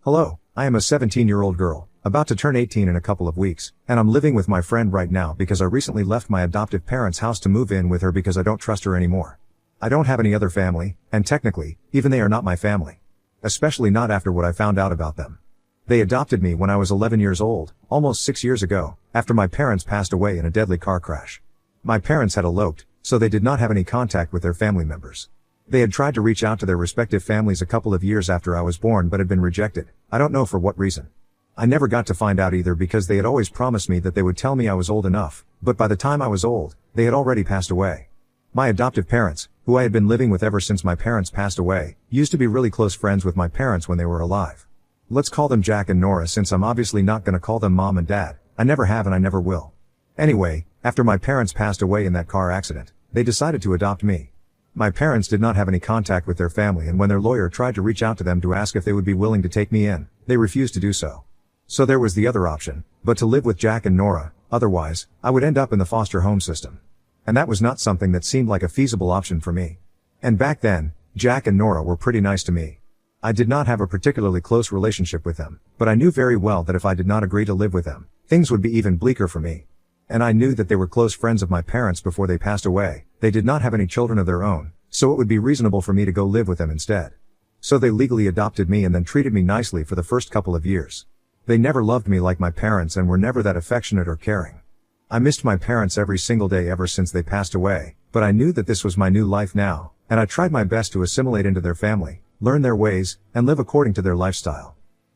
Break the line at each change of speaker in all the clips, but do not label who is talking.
Hello, I am a 17-year-old girl, about to turn 18 in a couple of weeks, and I'm living with my friend right now because I recently left my adoptive parents' house to move in with her because I don't trust her anymore. I don't have any other family, and technically, even they are not my family. Especially not after what I found out about them. They adopted me when I was 11 years old, almost 6 years ago, after my parents passed away in a deadly car crash. My parents had eloped, so they did not have any contact with their family members. They had tried to reach out to their respective families a couple of years after I was born but had been rejected, I don't know for what reason. I never got to find out either because they had always promised me that they would tell me I was old enough, but by the time I was old, they had already passed away. My adoptive parents, who I had been living with ever since my parents passed away, used to be really close friends with my parents when they were alive. Let's call them Jack and Nora since I'm obviously not gonna call them Mom and Dad, I never have and I never will. Anyway, after my parents passed away in that car accident, they decided to adopt me. My parents did not have any contact with their family, and when their lawyer tried to reach out to them to ask if they would be willing to take me in, they refused to do so. So there was the other option, but to live with Jack and Nora, otherwise, I would end up in the foster home system. And that was not something that seemed like a feasible option for me. And back then, Jack and Nora were pretty nice to me. I did not have a particularly close relationship with them, but I knew very well that if I did not agree to live with them, things would be even bleaker for me. And I knew that they were close friends of my parents before they passed away. They did not have any children of their own, so it would be reasonable for me to go live with them instead. So they legally adopted me and then treated me nicely for the first couple of years. They never loved me like my parents and were never that affectionate or caring. I missed my parents every single day ever since they passed away, but I knew that this was my new life now, and I tried my best to assimilate into their family, learn their ways, and live according to their lifestyle.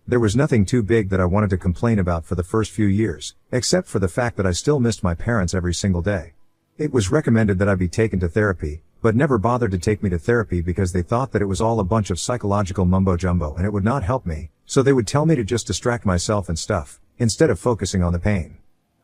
There was nothing too big that I wanted to complain about for the first few years, except for the fact that I still missed my parents every single day. It was recommended that I be taken to therapy, but never bothered to take me to therapy because they thought that it was all a bunch of psychological mumbo-jumbo and it would not help me, so they would tell me to just distract myself and stuff, instead of focusing on the pain.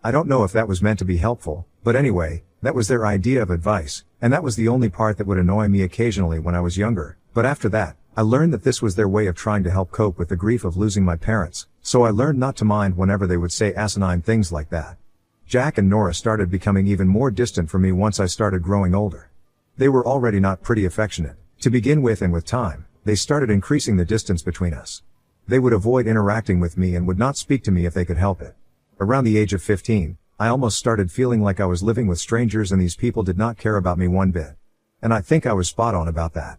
I don't know if that was meant to be helpful, but anyway, that was their idea of advice, and that was the only part that would annoy me occasionally when I was younger, but after that, I learned that this was their way of trying to help cope with the grief of losing my parents, so I learned not to mind whenever they would say asinine things like that. Jack and Nora started becoming even more distant from me once I started growing older. They were already not pretty affectionate, to begin with, and with time, they started increasing the distance between us. They would avoid interacting with me and would not speak to me if they could help it. Around the age of 15, I almost started feeling like I was living with strangers and these people did not care about me one bit. And I think I was spot on about that.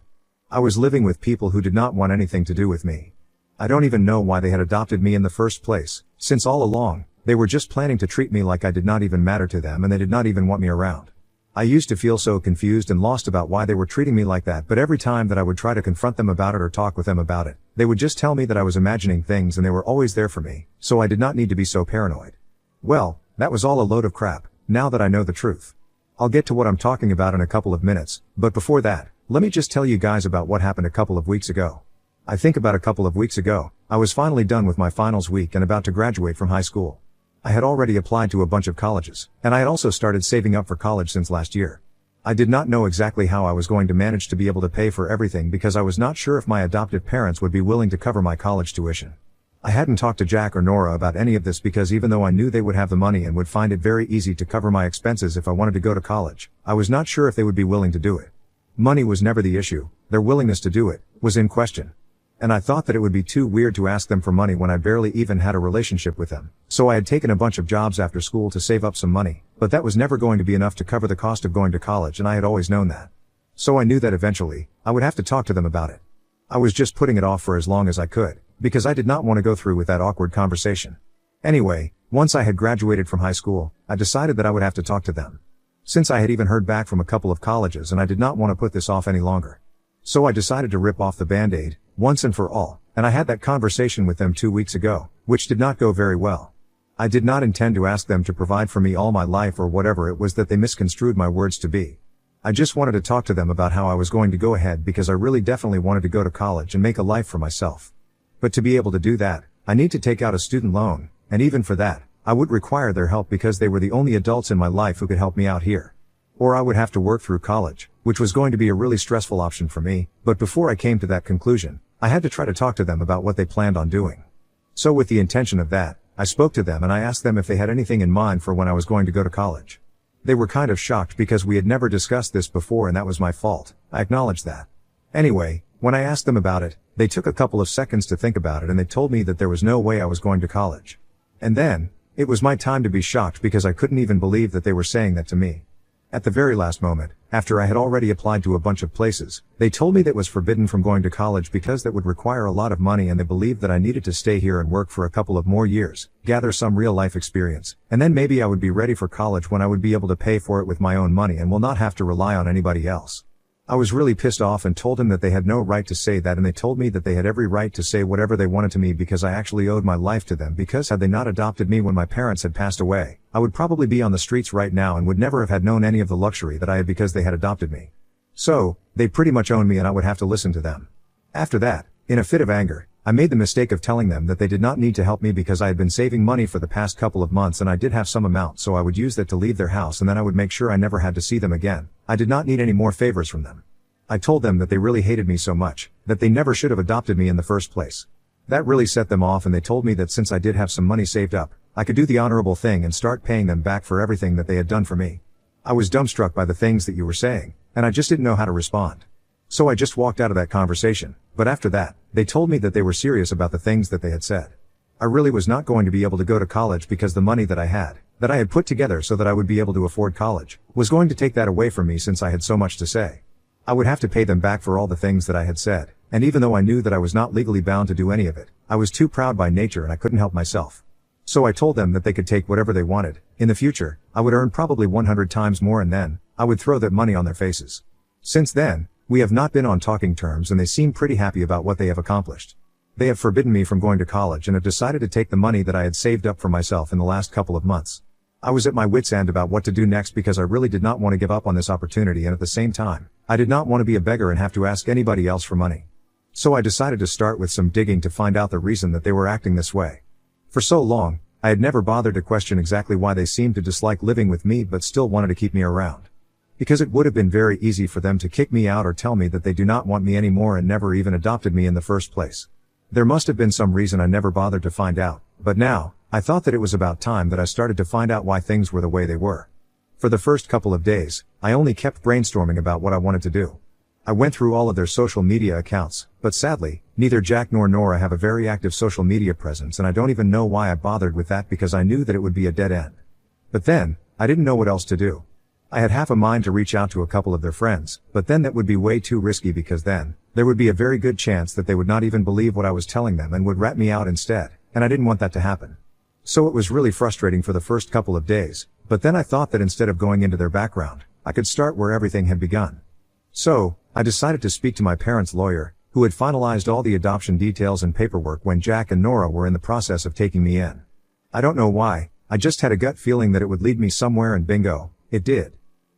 I was living with people who did not want anything to do with me. I don't even know why they had adopted me in the first place, since all along, they were just planning to treat me like I did not even matter to them and they did not even want me around. I used to feel so confused and lost about why they were treating me like that, but every time that I would try to confront them about it or talk with them about it, they would just tell me that I was imagining things and they were always there for me, so I did not need to be so paranoid. Well, that was all a load of crap, now that I know the truth. I'll get to what I'm talking about in a couple of minutes, but before that, let me just tell you guys about what happened a couple of weeks ago. I think about a couple of weeks ago, I was finally done with my finals week and about to graduate from high school. I had already applied to a bunch of colleges, and I had also started saving up for college since last year. I did not know exactly how I was going to manage to be able to pay for everything because I was not sure if my adoptive parents would be willing to cover my college tuition. I hadn't talked to Jack or Nora about any of this because even though I knew they would have the money and would find it very easy to cover my expenses if I wanted to go to college, I was not sure if they would be willing to do it. Money was never the issue, their willingness to do it was in question. And I thought that it would be too weird to ask them for money when I barely even had a relationship with them, so I had taken a bunch of jobs after school to save up some money, but that was never going to be enough to cover the cost of going to college and I had always known that. So I knew that eventually, I would have to talk to them about it. I was just putting it off for as long as I could, because I did not want to go through with that awkward conversation. Anyway, once I had graduated from high school, I decided that I would have to talk to them. Since I had even heard back from a couple of colleges and I did not want to put this off any longer. So I decided to rip off the band-aid, once and for all, and I had that conversation with them 2 weeks ago, which did not go very well. I did not intend to ask them to provide for me all my life or whatever it was that they misconstrued my words to be. I just wanted to talk to them about how I was going to go ahead because I really definitely wanted to go to college and make a life for myself. But to be able to do that, I need to take out a student loan, and even for that, I would require their help because they were the only adults in my life who could help me out here. Or I would have to work through college, which was going to be a really stressful option for me, but before I came to that conclusion, I had to try to talk to them about what they planned on doing. So with the intention of that, I spoke to them and I asked them if they had anything in mind for when I was going to go to college. They were kind of shocked because we had never discussed this before and that was my fault, I acknowledged that. Anyway, when I asked them about it, They took a couple of seconds to think about it and they told me that there was no way I was going to college. And then, it was my time to be shocked because I couldn't even believe that they were saying that to me. At the very last moment, after I had already applied to a bunch of places, they told me that was forbidden from going to college because that would require a lot of money and they believed that I needed to stay here and work for a couple of more years, gather some real life experience, and then maybe I would be ready for college when I would be able to pay for it with my own money and will not have to rely on anybody else. I was really pissed off and told him that they had no right to say that, and they told me that they had every right to say whatever they wanted to me because I actually owed my life to them, because had they not adopted me when my parents had passed away, I would probably be on the streets right now and would never have had known any of the luxury that I had because they had adopted me. So, they pretty much owned me and I would have to listen to them. After that, in a fit of anger, I made the mistake of telling them that they did not need to help me because I had been saving money for the past couple of months and I did have some amount, so I would use that to leave their house and then I would make sure I never had to see them again. I did not need any more favors from them. I told them that they really hated me so much, that they never should have adopted me in the first place. That really set them off and they told me that since I did have some money saved up, I could do the honorable thing and start paying them back for everything that they had done for me. I was dumbstruck by the things that you were saying, and I just didn't know how to respond. So I just walked out of that conversation, but after that, they told me that they were serious about the things that they had said. I really was not going to be able to go to college because the money that I had put together so that I would be able to afford college, was going to take that away from me since I had so much to say. I would have to pay them back for all the things that I had said, and even though I knew that I was not legally bound to do any of it, I was too proud by nature and I couldn't help myself. So I told them that they could take whatever they wanted. In the future, I would earn probably 100 times more and then, I would throw that money on their faces. Since then, we have not been on talking terms and they seem pretty happy about what they have accomplished. They have forbidden me from going to college and have decided to take the money that I had saved up for myself in the last couple of months. I was at my wit's end about what to do next because I really did not want to give up on this opportunity, and at the same time, I did not want to be a beggar and have to ask anybody else for money. So I decided to start with some digging to find out the reason that they were acting this way. For so long, I had never bothered to question exactly why they seemed to dislike living with me but still wanted to keep me around. Because it would have been very easy for them to kick me out or tell me that they do not want me anymore and never even adopted me in the first place. There must have been some reason I never bothered to find out, but now, I thought that it was about time that I started to find out why things were the way they were. For the first couple of days, I only kept brainstorming about what I wanted to do. I went through all of their social media accounts, but sadly, neither Jack nor Nora have a very active social media presence and I don't even know why I bothered with that because I knew that it would be a dead end. But then, I didn't know what else to do. I had half a mind to reach out to a couple of their friends, but then that would be way too risky because then, there would be a very good chance that they would not even believe what I was telling them and would rat me out instead, and I didn't want that to happen. So it was really frustrating for the first couple of days, but then I thought that instead of going into their background, I could start where everything had begun. So, I decided to speak to my parents' lawyer, who had finalized all the adoption details and paperwork when Jack and Nora were in the process of taking me in. I don't know why, I just had a gut feeling that it would lead me somewhere and bingo, it did.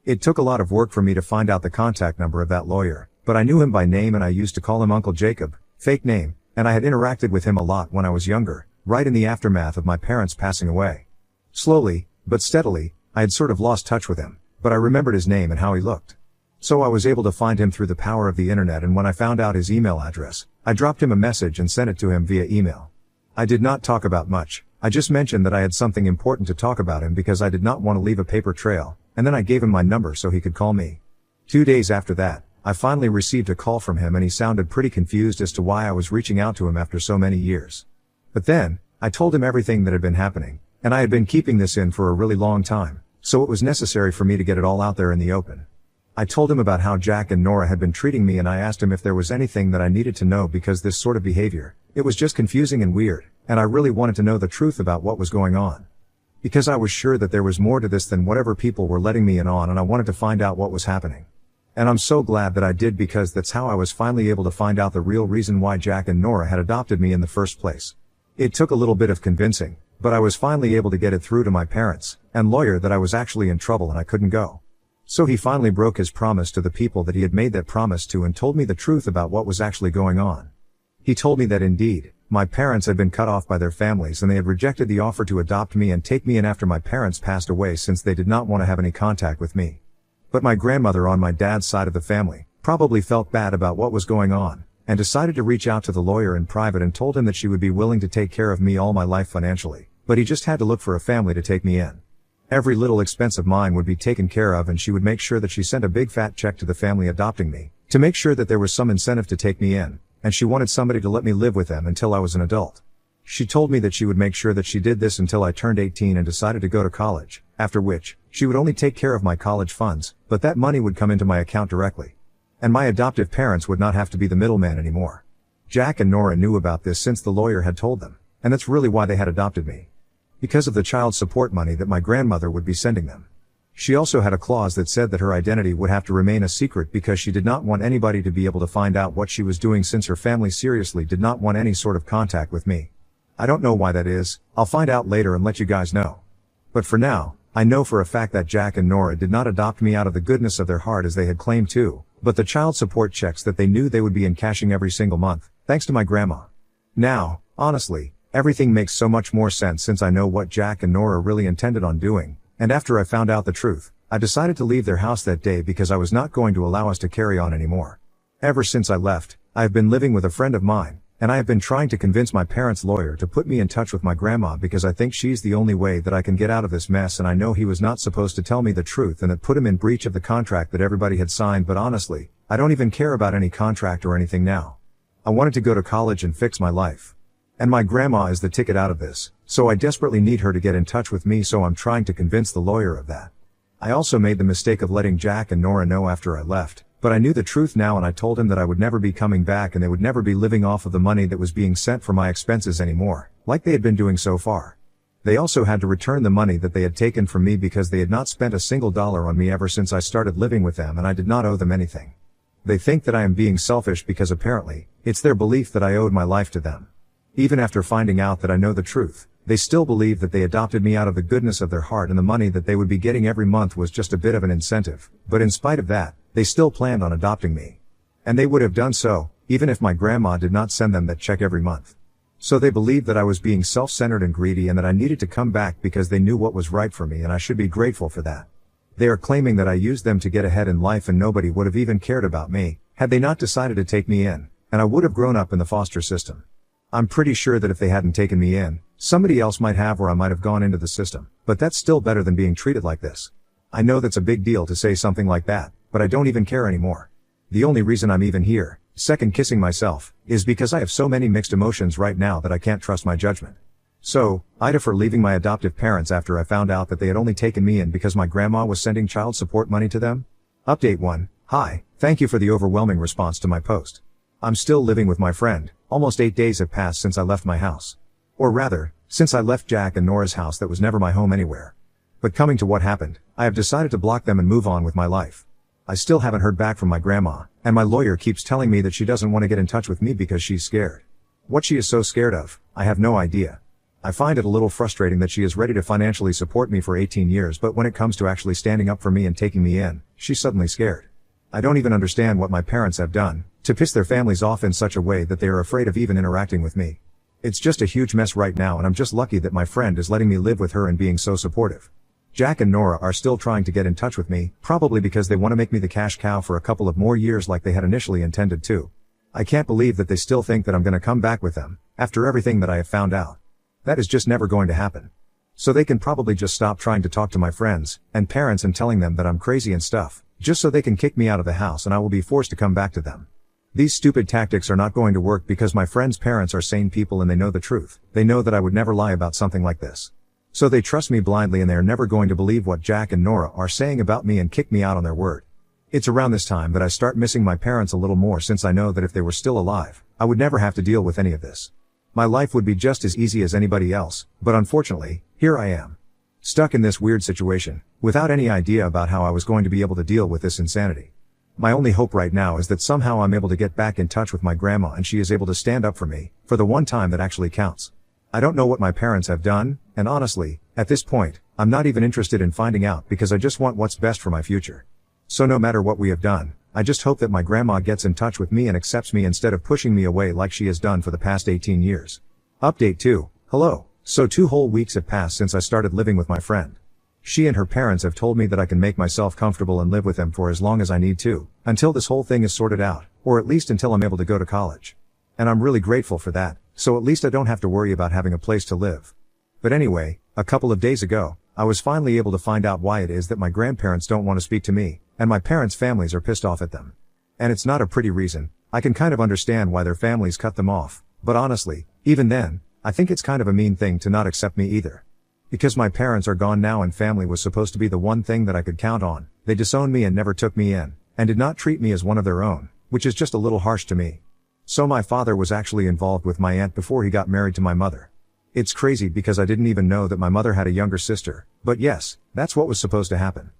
It took a lot of work for me to find out the contact number of that lawyer, but I knew him by name and I used to call him Uncle Jacob, fake name, and I had interacted with him a lot when I was younger, right in the aftermath of my parents passing away. Slowly, but steadily, I had sort of lost touch with him, but I remembered his name and how he looked. So I was able to find him through the power of the internet, and when I found out his email address, I dropped him a message and sent it to him via email. I did not talk about much, I just mentioned that I had something important to talk about him because I did not want to leave a paper trail, and then I gave him my number so he could call me. 2 days after that, I finally received a call from him and he sounded pretty confused as to why I was reaching out to him after so many years. But then, I told him everything that had been happening, and I had been keeping this in for a really long time, so it was necessary for me to get it all out there in the open. I told him about how Jack and Nora had been treating me and I asked him if there was anything that I needed to know because this sort of behavior, it was just confusing and weird, and I really wanted to know the truth about what was going on. Because I was sure that there was more to this than whatever people were letting me in on, and I wanted to find out what was happening. And I'm so glad that I did because that's how I was finally able to find out the real reason why Jack and Nora had adopted me in the first place. It took a little bit of convincing, but I was finally able to get it through to my parents and lawyer that I was actually in trouble and I couldn't go. So he finally broke his promise to the people that he had made that promise to and told me the truth about what was actually going on. He told me that indeed, my parents had been cut off by their families and they had rejected the offer to adopt me and take me in after my parents passed away since they did not want to have any contact with me. But my grandmother on my dad's side of the family probably felt bad about what was going on and decided to reach out to the lawyer in private and told him that she would be willing to take care of me all my life financially, but he just had to look for a family to take me in. Every little expense of mine would be taken care of and she would make sure that she sent a big fat check to the family adopting me, to make sure that there was some incentive to take me in, and she wanted somebody to let me live with them until I was an adult. She told me that she would make sure that she did this until I turned 18 and decided to go to college, after which, she would only take care of my college funds, but that money would come into my account directly. And my adoptive parents would not have to be the middleman anymore. Jack and Nora knew about this since the lawyer had told them, and that's really why they had adopted me. Because of the child support money that my grandmother would be sending them. She also had a clause that said that her identity would have to remain a secret because she did not want anybody to be able to find out what she was doing, since her family seriously did not want any sort of contact with me. I don't know why that is. I'll find out later and let you guys know. But for now, I know for a fact that Jack and Nora did not adopt me out of the goodness of their heart as they had claimed to, but the child support checks that they knew they would be encashing every single month, thanks to my grandma. Now, honestly, everything makes so much more sense since I know what Jack and Nora really intended on doing, and after I found out the truth, I decided to leave their house that day because I was not going to allow us to carry on anymore. Ever since I left, I have been living with a friend of mine, and I have been trying to convince my parents' lawyer to put me in touch with my grandma because I think she's the only way that I can get out of this mess, and I know he was not supposed to tell me the truth and that put him in breach of the contract that everybody had signed, but honestly, I don't even care about any contract or anything now. I wanted to go to college and fix my life. And my grandma is the ticket out of this, so I desperately need her to get in touch with me, so I'm trying to convince the lawyer of that. I also made the mistake of letting Jack and Nora know after I left, but I knew the truth now, and I told him that I would never be coming back and they would never be living off of the money that was being sent for my expenses anymore, like they had been doing so far. They also had to return the money that they had taken from me because they had not spent a single dollar on me ever since I started living with them, and I did not owe them anything. They think that I am being selfish because apparently, it's their belief that I owed my life to them. Even after finding out that I know the truth, they still believe that they adopted me out of the goodness of their heart and the money that they would be getting every month was just a bit of an incentive, but in spite of that, they still planned on adopting me. And they would have done so, even if my grandma did not send them that check every month. So they believed that I was being self-centered and greedy and that I needed to come back because they knew what was right for me, and I should be grateful for that. They are claiming that I used them to get ahead in life and nobody would have even cared about me, had they not decided to take me in, and I would have grown up in the foster system. I'm pretty sure that if they hadn't taken me in, somebody else might have, or I might have gone into the system, but that's still better than being treated like this. I know that's a big deal to say something like that, but I don't even care anymore. The only reason I'm even here, second kissing myself, is because I have so many mixed emotions right now that I can't trust my judgment. So, Ida, for leaving my adoptive parents after I found out that they had only taken me in because my grandma was sending child support money to them. Update 1. Hi, thank you for the overwhelming response to my post. I'm still living with my friend. Almost 8 days have passed since I left my house. Or rather, since I left Jack and Nora's house that was never my home anywhere. But coming to what happened, I have decided to block them and move on with my life. I still haven't heard back from my grandma, and my lawyer keeps telling me that she doesn't want to get in touch with me because she's scared. What she is so scared of, I have no idea. I find it a little frustrating that she is ready to financially support me for 18 years, but when it comes to actually standing up for me and taking me in, she's suddenly scared. I don't even understand what my parents have done to piss their families off in such a way that they are afraid of even interacting with me. It's just a huge mess right now, and I'm just lucky that my friend is letting me live with her and being so supportive. Jack and Nora are still trying to get in touch with me, probably because they want to make me the cash cow for a couple of more years like they had initially intended to. I can't believe that they still think that I'm going to come back with them, after everything that I have found out. That is just never going to happen. So they can probably just stop trying to talk to my friends and parents and telling them that I'm crazy and stuff, just so they can kick me out of the house and I will be forced to come back to them. These stupid tactics are not going to work because my friends' parents are sane people and they know the truth. They know that I would never lie about something like this. So they trust me blindly and they are never going to believe what Jack and Nora are saying about me and kick me out on their word. It's around this time that I start missing my parents a little more, since I know that if they were still alive, I would never have to deal with any of this. My life would be just as easy as anybody else, but unfortunately, here I am. Stuck in this weird situation, without any idea about how I was going to be able to deal with this insanity. My only hope right now is that somehow I'm able to get back in touch with my grandma and she is able to stand up for me, for the one time that actually counts. I don't know what my parents have done, and honestly, at this point, I'm not even interested in finding out because I just want what's best for my future. So no matter what we have done, I just hope that my grandma gets in touch with me and accepts me instead of pushing me away like she has done for the past 18 years. Update 2. Hello. So 2 whole weeks have passed since I started living with my friend. She and her parents have told me that I can make myself comfortable and live with them for as long as I need to, until this whole thing is sorted out, or at least until I'm able to go to college. And I'm really grateful for that, so at least I don't have to worry about having a place to live. But anyway, a couple of days ago, I was finally able to find out why it is that my grandparents don't want to speak to me, and my parents' families are pissed off at them. And it's not a pretty reason, I can kind of understand why their families cut them off, but honestly, even then, I think it's kind of a mean thing to not accept me either. Because my parents are gone now and family was supposed to be the one thing that I could count on, they disowned me and never took me in, and did not treat me as one of their own, which is just a little harsh to me. So my father was actually involved with my aunt before he got married to my mother. It's crazy because I didn't even know that my mother had a younger sister, but yes, that's what was supposed to happen.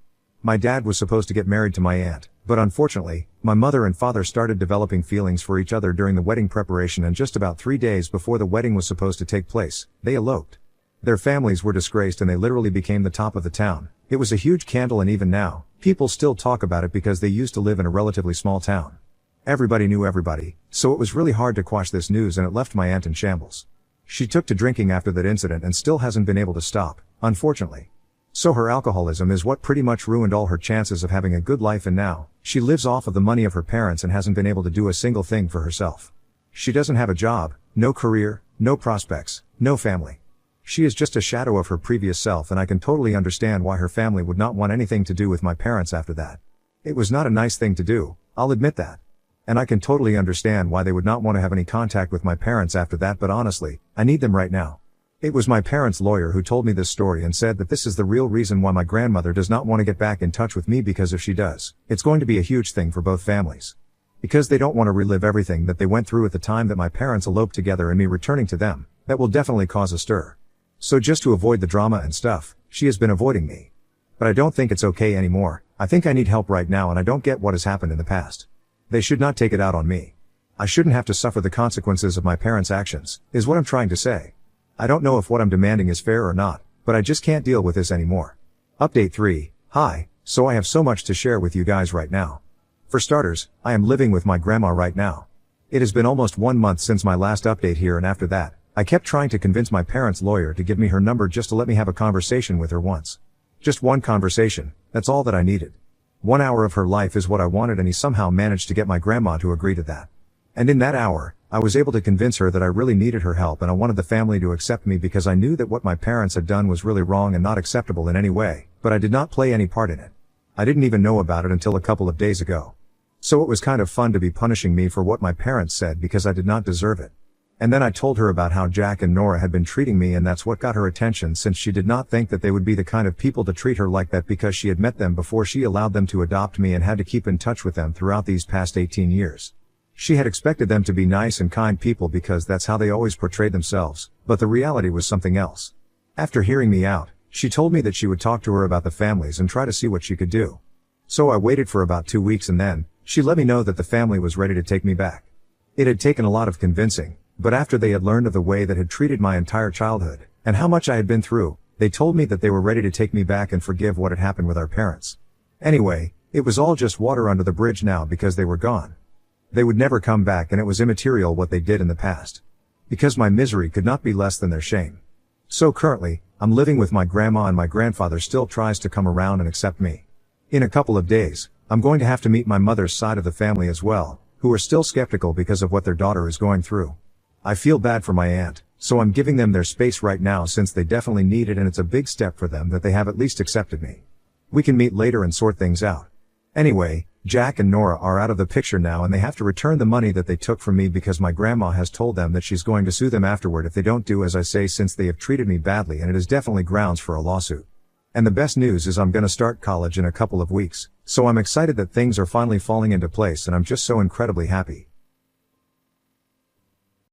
My dad was supposed to get married to my aunt, but unfortunately, my mother and father started developing feelings for each other during the wedding preparation, and just about 3 days before the wedding was supposed to take place, they eloped. Their families were disgraced and they literally became the talk of the town. It was a huge scandal, and even now, people still talk about it because they used to live in a relatively small town. Everybody knew everybody, so it was really hard to quash this news, and it left my aunt in shambles. She took to drinking after that incident and still hasn't been able to stop, unfortunately. So her alcoholism is what pretty much ruined all her chances of having a good life, and now, she lives off of the money of her parents and hasn't been able to do a single thing for herself. She doesn't have a job, no career, no prospects, no family. She is just a shadow of her previous self, and I can totally understand why her family would not want anything to do with my parents after that. It was not a nice thing to do, I'll admit that. And I can totally understand why they would not want to have any contact with my parents after that, but honestly, I need them right now. It was my parents' lawyer who told me this story and said that this is the real reason why my grandmother does not want to get back in touch with me, because if she does, it's going to be a huge thing for both families. Because they don't want to relive everything that they went through at the time that my parents eloped together and me returning to them, that will definitely cause a stir. So just to avoid the drama and stuff, she has been avoiding me. But I don't think it's okay anymore. I think I need help right now, and I don't get what has happened in the past. They should not take it out on me. I shouldn't have to suffer the consequences of my parents' actions, is what I'm trying to say. I don't know if what I'm demanding is fair or not, but I just can't deal with this anymore. Update 3. Hi, so I have so much to share with you guys right now. For starters, I am living with my grandma right now. It has been almost 1 month since my last update here, and after that, I kept trying to convince my parents' lawyer to give me her number just to let me have a conversation with her once. Just one conversation, that's all that I needed. 1 hour of her life is what I wanted, and he somehow managed to get my grandma to agree to that. And in that hour, I was able to convince her that I really needed her help and I wanted the family to accept me, because I knew that what my parents had done was really wrong and not acceptable in any way, but I did not play any part in it. I didn't even know about it until a couple of days ago. So it was kind of fun to be punishing me for what my parents said, because I did not deserve it. And then I told her about how Jack and Nora had been treating me, and that's what got her attention, since she did not think that they would be the kind of people to treat her like that, because she had met them before she allowed them to adopt me and had to keep in touch with them throughout these past 18 years. She had expected them to be nice and kind people because that's how they always portrayed themselves, but the reality was something else. After hearing me out, she told me that she would talk to her about the families and try to see what she could do. So I waited for about 2 weeks, and then, she let me know that the family was ready to take me back. It had taken a lot of convincing, but after they had learned of the way that had treated my entire childhood, and how much I had been through, they told me that they were ready to take me back and forgive what had happened with our parents. Anyway, it was all just water under the bridge now, because they were gone. They would never come back, and it was immaterial what they did in the past. Because my misery could not be less than their shame. So currently, I'm living with my grandma, and my grandfather still tries to come around and accept me. In a couple of days, I'm going to have to meet my mother's side of the family as well, who are still skeptical because of what their daughter is going through. I feel bad for my aunt, so I'm giving them their space right now, since they definitely need it, and it's a big step for them that they have at least accepted me. We can meet later and sort things out. Anyway, Jack and Nora are out of the picture now, and they have to return the money that they took from me, because my grandma has told them that she's going to sue them afterward if they don't do as I say, since they have treated me badly, and it is definitely grounds for a lawsuit. And the best news is I'm gonna start college in a couple of weeks, so I'm excited that things are finally falling into place, and I'm just so incredibly happy.